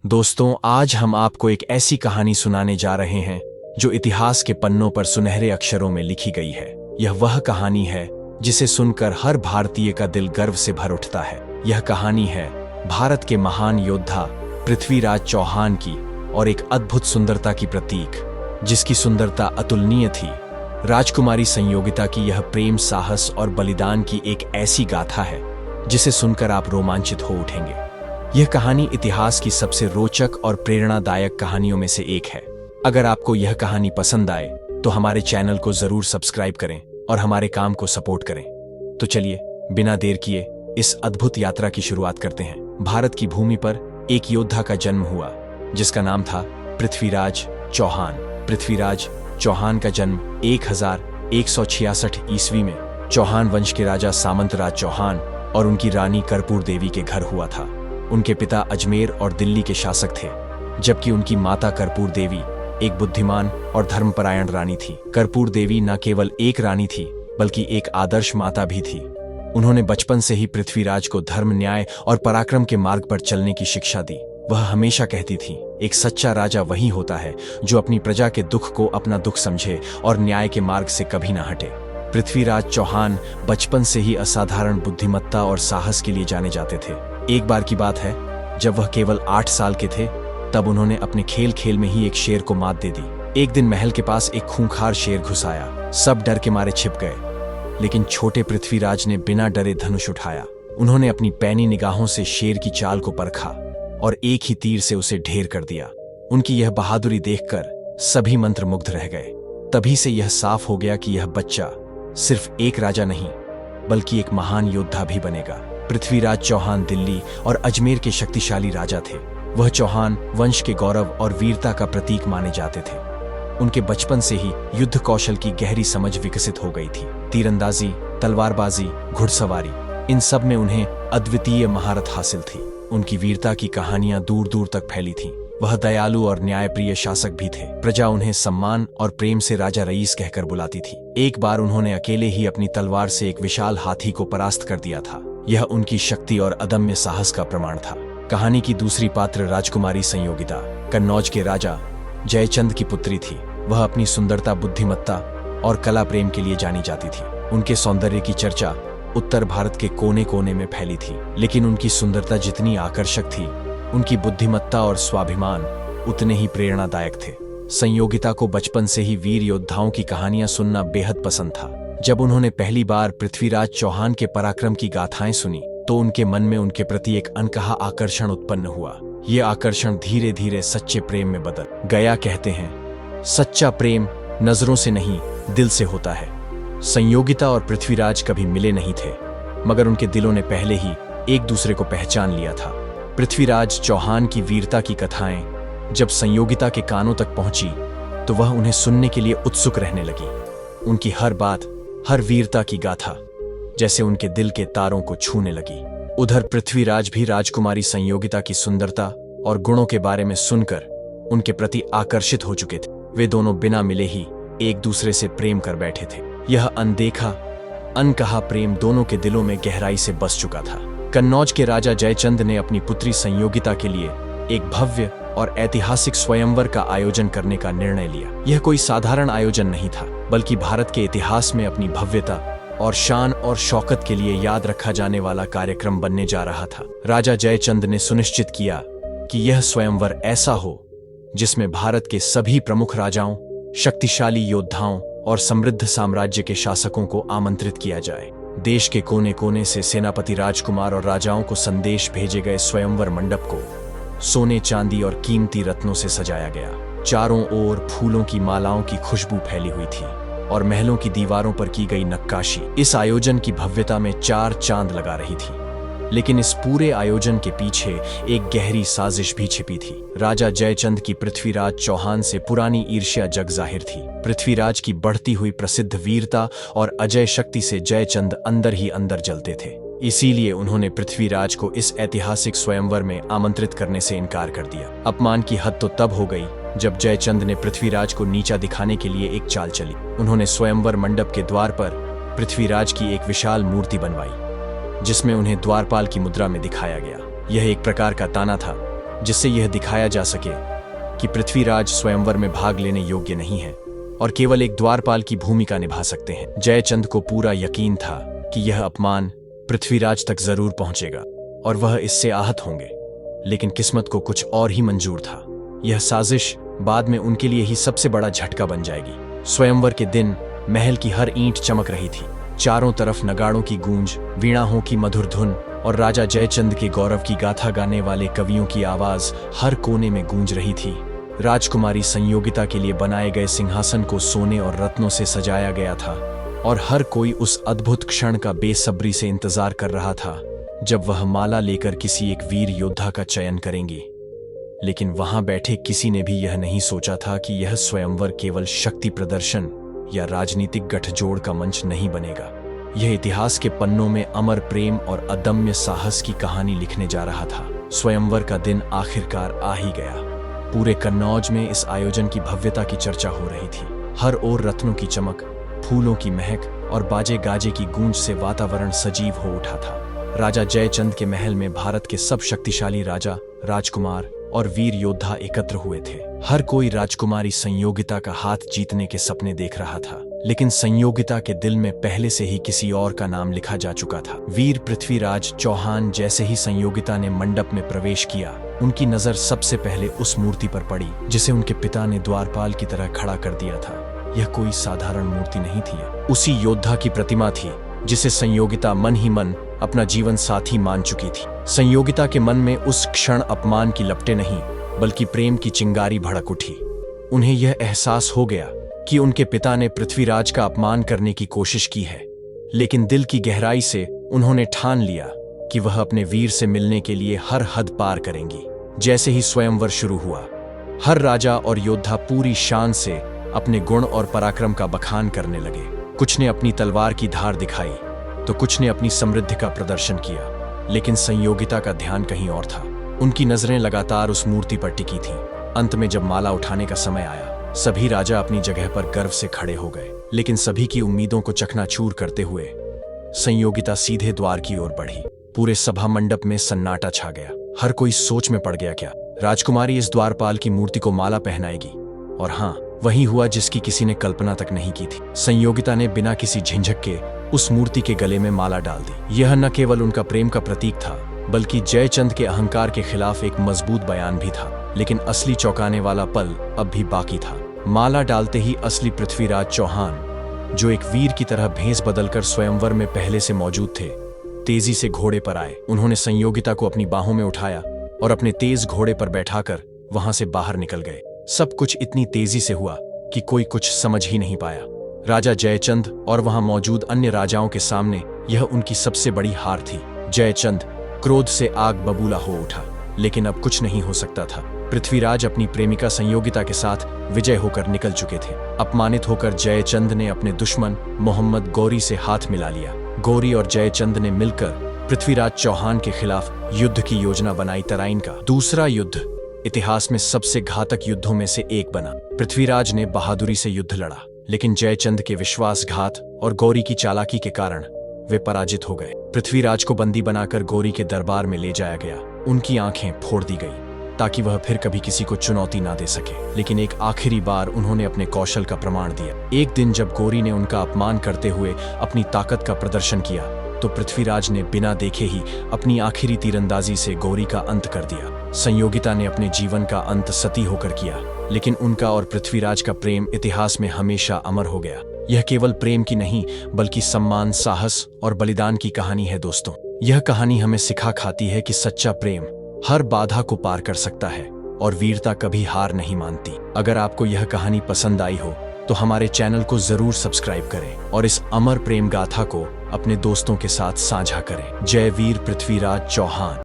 दोस्तों, आज हम आपको एक ऐसी कहानी सुनाने जा रहे हैं जो इतिहास के पन्नों पर सुनहरे अक्षरों में लिखी गई है। यह वह कहानी है जिसे सुनकर हर भारतीय का दिल गर्व से भर उठता है। यह कहानी है भारत के महान योद्धा पृथ्वीराज चौहान की और एक अद्भुत सुंदरता की प्रतीक, जिसकी सुंदरता अतुलनीय थी। राजकुमारी संयोगिता की यह प्रेम, साहस और बलिदान की एक ऐसी गाथा है जिसे सुनकर आप रोमांचित हो उठेंगे। यह कहानी इतिहास की सबसे रोचक और प्रेरणादायक कहानियों में से एक है। अगर आपको यह कहानी पसंद आए तो हमारे चैनल को जरूर सब्सक्राइब करें और हमारे काम को सपोर्ट करें। तो चलिए बिना देर किए इस अद्भुत यात्रा की शुरुआत करते हैं। भारत की भूमि पर एक योद्धा का जन्म हुआ जिसका नाम था पृथ्वीराज चौहान। पृथ्वीराज चौहान का जन्म 1166 ईस्वी में चौहान वंश के राजा सामंतराज चौहान और उनकी रानी कर्पूर देवी के घर हुआ था। उनके पिता अजमेर और दिल्ली के शासक थे, जबकि उनकी माता कर्पूर देवी एक बुद्धिमान और धर्मपरायण रानी थी। कर्पूर देवी न केवल एक रानी थी बल्कि एक आदर्श माता भी थी। उन्होंने बचपन से ही पृथ्वीराज को धर्म, न्याय और पराक्रम के मार्ग पर चलने की शिक्षा दी। वह हमेशा कहती थी, एक सच्चा राजा वही होता है जो अपनी प्रजा के दुख को अपना दुख समझे और न्याय के मार्ग से कभी न हटे। पृथ्वीराज चौहान बचपन से ही असाधारण बुद्धिमत्ता और साहस के लिए जाने जाते थे। एक बार की बात है, जब वह केवल 8 साल के थे, तब उन्होंने अपने खेल खेल में ही एक शेर को मात दे दी। एक दिन महल के पास एक खूंखार शेर घुस आया। सब डर के मारे छिप गए, लेकिन छोटे पृथ्वीराज ने बिना डरे धनुष उठाया। उन्होंने अपनी पैनी निगाहों से शेर की चाल को परखा और एक ही तीर से उसे ढेर कर दिया। उनकी यह बहादुरी देखकर सभी मंत्रमुग्ध रह गए। तभी से यह साफ हो गया कि यह बच्चा सिर्फ एक राजा नहीं बल्कि एक महान योद्धा भी बनेगा। पृथ्वीराज चौहान दिल्ली और अजमेर के शक्तिशाली राजा थे। वह चौहान वंश के गौरव और वीरता का प्रतीक माने जाते थे। उनके बचपन से ही युद्ध कौशल की गहरी समझ विकसित हो गई थी। तीरंदाजी, तलवारबाजी, घुड़सवारी, इन सब में उन्हें अद्वितीय महारत हासिल थी। उनकी वीरता की कहानियां दूर दूर तक फैली थीं। वह दयालु और न्यायप्रिय शासक भी थे। प्रजा उन्हें सम्मान और प्रेम से राजा रईस कहकर बुलाती थी। एक बार उन्होंने अकेले ही अपनी तलवार से एक विशाल हाथी को परास्त कर दिया था। यह उनकी शक्ति और अदम्य साहस का प्रमाण था। कहानी की दूसरी पात्र राजकुमारी संयोगिता कन्नौज के राजा जयचंद की पुत्री थी। वह अपनी सुंदरता, बुद्धिमत्ता और कला प्रेम के लिए जानी जाती थी। उनके सौंदर्य की चर्चा उत्तर भारत के कोने कोने में फैली थी। लेकिन उनकी सुंदरता जितनी आकर्षक थी, उनकी बुद्धिमत्ता और स्वाभिमान उतने ही प्रेरणादायक थे। संयोगिता को बचपन से ही वीर योद्धाओं की कहानियां सुनना बेहद पसंद था। जब उन्होंने पहली बार पृथ्वीराज चौहान के पराक्रम की गाथाएं सुनी तो उनके मन में उनके प्रति एक अनकहा आकर्षण उत्पन्न हुआ। ये आकर्षण धीरे धीरे सच्चे प्रेम में बदल गया। कहते हैं, सच्चा प्रेम नजरों से नहीं, दिल से होता है। संयोगिता और पृथ्वीराज कभी मिले नहीं थे, मगर उनके दिलों ने पहले ही एक दूसरे को पहचान लिया था। पृथ्वीराज चौहान की वीरता की कथाएं जब संयोगिता के कानों तक पहुंची तो वह उन्हें सुनने के लिए उत्सुक रहने लगी। उनकी हर बात, हर वीरता की गाथा जैसे उनके दिल के तारों को छूने लगी। उधर पृथ्वीराज भी राजकुमारी संयोगिता की सुंदरता और गुणों के बारे में सुनकर उनके प्रति आकर्षित हो चुके थे। वे दोनों बिना मिले ही एक दूसरे से प्रेम कर बैठे थे। यह अनदेखा, अनकहा प्रेम दोनों के दिलों में गहराई से बस चुका था। कन्नौज के राजा जयचंद ने अपनी पुत्री संयोगिता के लिए एक भव्य और ऐतिहासिक स्वयंवर का आयोजन करने का निर्णय लिया। यह कोई साधारण आयोजन नहीं था, बल्कि भारत के इतिहास में अपनी भव्यता और शान और शौकत के लिए याद रखा जाने वाला कार्यक्रम बनने जा रहा था। राजा जयचंद ने सुनिश्चित किया कि यह स्वयंवर ऐसा हो जिसमें भारत के सभी प्रमुख राजाओं, शक्तिशाली योद्धाओं और समृद्ध साम्राज्य के शासकों को आमंत्रित किया जाए। देश के कोने कोने से सेनापति, राजकुमार और राजाओं को संदेश भेजे गए। स्वयंवर मंडप को सोने, चांदी और कीमती रत्नों से सजाया गया। चारों ओर फूलों की मालाओं की खुशबू फैली हुई थी और महलों की दीवारों पर की गई नक्काशी इस आयोजन की भव्यता में 4 चांद लगा रही थी। लेकिन इस पूरे आयोजन के पीछे एक गहरी साजिश भी छिपी थी। राजा जयचंद की पृथ्वीराज चौहान से पुरानी ईर्ष्या जग जाहिर थी। पृथ्वीराज की बढ़ती हुई प्रसिद्ध वीरता और अजय शक्ति से जयचंद अंदर ही अंदर जलते थे। इसीलिए उन्होंने पृथ्वीराज को इस ऐतिहासिक स्वयंवर में आमंत्रित करने से इनकार कर दिया। अपमान की हद तो तब हो गई जब जयचंद ने पृथ्वीराज को नीचा दिखाने के लिए एक चाल चली। उन्होंने स्वयंवर मंडप के द्वार पर पृथ्वीराज की एक विशाल मूर्ति बनवाई जिसमें उन्हें द्वारपाल की मुद्रा में दिखाया गया। यह एक प्रकार का ताना था जिससे यह दिखाया जा सके कि पृथ्वीराज स्वयंवर में भाग लेने योग्य नहीं है और केवल एक द्वारपाल की भूमिका निभा सकते हैं। जयचंद को पूरा यकीन था कि यह अपमान पृथ्वीराज तक जरूर पहुंचेगा और वह इससे आहत होंगे, लेकिन किस्मत को कुछ और ही मंजूर था। यह साजिश बाद में उनके लिए ही सबसे बड़ा झटका बन जाएगी। स्वयंवर के दिन महल की हर ईंट चमक रही थी। चारों तरफ नगाड़ों की गूंज, वीणाओं की मधुर धुन और राजा जयचंद के गौरव की गाथा गाने वाले कवियों की आवाज हर कोने में गूंज रही थी। राजकुमारी संयोगिता के लिए बनाए गए सिंहासन को सोने और रत्नों से सजाया गया था और हर कोई उस अद्भुत क्षण का बेसब्री से इंतजार कर रहा था जब वह माला लेकर किसी एक वीर योद्धा का चयन करेंगी। लेकिन वहां बैठे किसी ने भी यह नहीं सोचा था कि यह स्वयंवर केवल शक्ति प्रदर्शन या राजनीतिक गठजोड़ का मंच नहीं बनेगा। यह इतिहास के पन्नों में अमर प्रेम और अदम्य साहस की कहानी लिखने जा रहा था। स्वयंवर का दिन आखिरकार आ ही गया। पूरे कन्नौज में इस आयोजन की भव्यता की चर्चा हो रही थी। हर ओर रत्नों की चमक, फूलों की महक और बाजे गाजे की गूंज से वातावरण सजीव हो उठा था। राजा जयचंद के महल में भारत के सब शक्तिशाली राजा, राजकुमार और वीर योद्धा एकत्र हुए थे। हर कोई राजकुमारी संयोगिता का हाथ जीतने के सपने देख रहा था, लेकिन संयोगिता के दिल में पहले से ही किसी और का नाम लिखा जा चुका था। वीर पृथ्वीराज चौहान जैसे ही संयोगिता ने मंडप में प्रवेश किया, उनकी नजर सबसे पहले उस मूर्ति पर पड़ी जिसे उनके पिता ने द्वारपाल की तरह खड़ा कर दिया था। यह कोई साधारण मूर्ति नहीं थी, उसी योद्धा की प्रतिमा थी जिसे संयोगिता मन ही मन अपना जीवन साथी मान चुकी थी। संयोगिता के मन में उस क्षण अपमान की लपटें नहीं, बल्कि प्रेम की चिंगारी भड़क उठी। उन्हें यह एहसास हो गया कि उनके पिता ने पृथ्वीराज का अपमान करने की कोशिश की है, लेकिन दिल की गहराई से उन्होंने ठान लिया कि वह अपने वीर से मिलने के लिए हर हद पार करेंगी। जैसे ही स्वयंवर शुरू हुआ, हर राजा और योद्धा पूरी शान से अपने गुण और पराक्रम का बखान करने लगे। कुछ ने अपनी तलवार की धार दिखाई तो कुछ ने अपनी समृद्धि का प्रदर्शन किया, लेकिन संयोगिता का ध्यान कहीं और था। उनकी नजरें लगातार उस मूर्ति पर टिकी थीं। अंत में जब माला उठाने का समय आया, सभी राजा अपनी जगह पर गर्व से खड़े हो गए, लेकिन सभी की उम्मीदों को चकनाचूर करते हुए संयोगिता सीधे द्वार की ओर बढ़ी। पूरे सभा मंडप में सन्नाटा छा गया। हर कोई सोच में पड़ गया, क्या राजकुमारी इस द्वारपाल की मूर्ति को माला पहनाएगी? और हाँ, वही हुआ जिसकी किसी ने कल्पना तक नहीं की थी। संयोगिता ने बिना किसी झिझक के उस मूर्ति के गले में माला डाल दी। यह न केवल उनका प्रेम का प्रतीक था, बल्कि जयचंद के अहंकार के खिलाफ एक मजबूत बयान भी था। लेकिन असली चौंकाने वाला पल अब भी बाकी था। माला डालते ही असली पृथ्वीराज चौहान, जो एक वीर की तरह भेष बदलकर स्वयंवर में पहले से मौजूद थे, तेजी से घोड़े पर आए। उन्होंने संयोगिता को अपनी बाहों में उठाया और अपने तेज घोड़े पर बैठाकर वहां से बाहर निकल गए। सब कुछ इतनी तेजी से हुआ कि कोई कुछ समझ ही नहीं पाया। राजा जयचंद और वहां मौजूद अन्य राजाओं के सामने यह उनकी सबसे बड़ी हार थी। जयचंद क्रोध से आग बबूला हो उठा, लेकिन अब कुछ नहीं हो सकता था। पृथ्वीराज अपनी प्रेमिका संयोगिता के साथ विजय होकर निकल चुके थे। अपमानित होकर जयचंद ने अपने दुश्मन मोहम्मद गौरी से हाथ मिला लिया। गौरी और जयचंद ने मिलकर पृथ्वीराज चौहान के खिलाफ युद्ध की योजना बनाई। तराइन का दूसरा युद्ध इतिहास में सबसे घातक युद्धों में से एक बना। पृथ्वीराज ने बहादुरी से युद्ध लड़ा, लेकिन जयचंद के विश्वासघात और गौरी की चालाकी के कारण वे पराजित हो गए। पृथ्वीराज को बंदी बनाकर गौरी के दरबार में ले जाया गया। उनकी आंखें फोड़ दी गई ताकि वह फिर कभी किसी को चुनौती ना दे सके। लेकिन एक आखिरी बार उन्होंने अपने कौशल का प्रमाण दिया। एक दिन जब गौरी ने उनका अपमान करते हुए अपनी ताकत का प्रदर्शन किया, तो पृथ्वीराज ने बिना देखे ही अपनी आखिरी तीरंदाजी से गौरी का अंत कर दिया। संयोगिता ने अपने जीवन का अंत सती होकर किया, लेकिन उनका और पृथ्वीराज का प्रेम इतिहास में हमेशा अमर हो गया। यह केवल प्रेम की नहीं, बल्कि सम्मान, साहस और बलिदान की कहानी है। दोस्तों, यह कहानी हमें सिखा खाती है कि सच्चा प्रेम हर बाधा को पार कर सकता है और वीरता कभी हार नहीं मानती। अगर आपको यह कहानी पसंद आई हो तो हमारे चैनल को जरूर सब्सक्राइब करें और इस अमर प्रेम गाथा को अपने दोस्तों के साथ साझा करें। जय वीर पृथ्वीराज चौहान।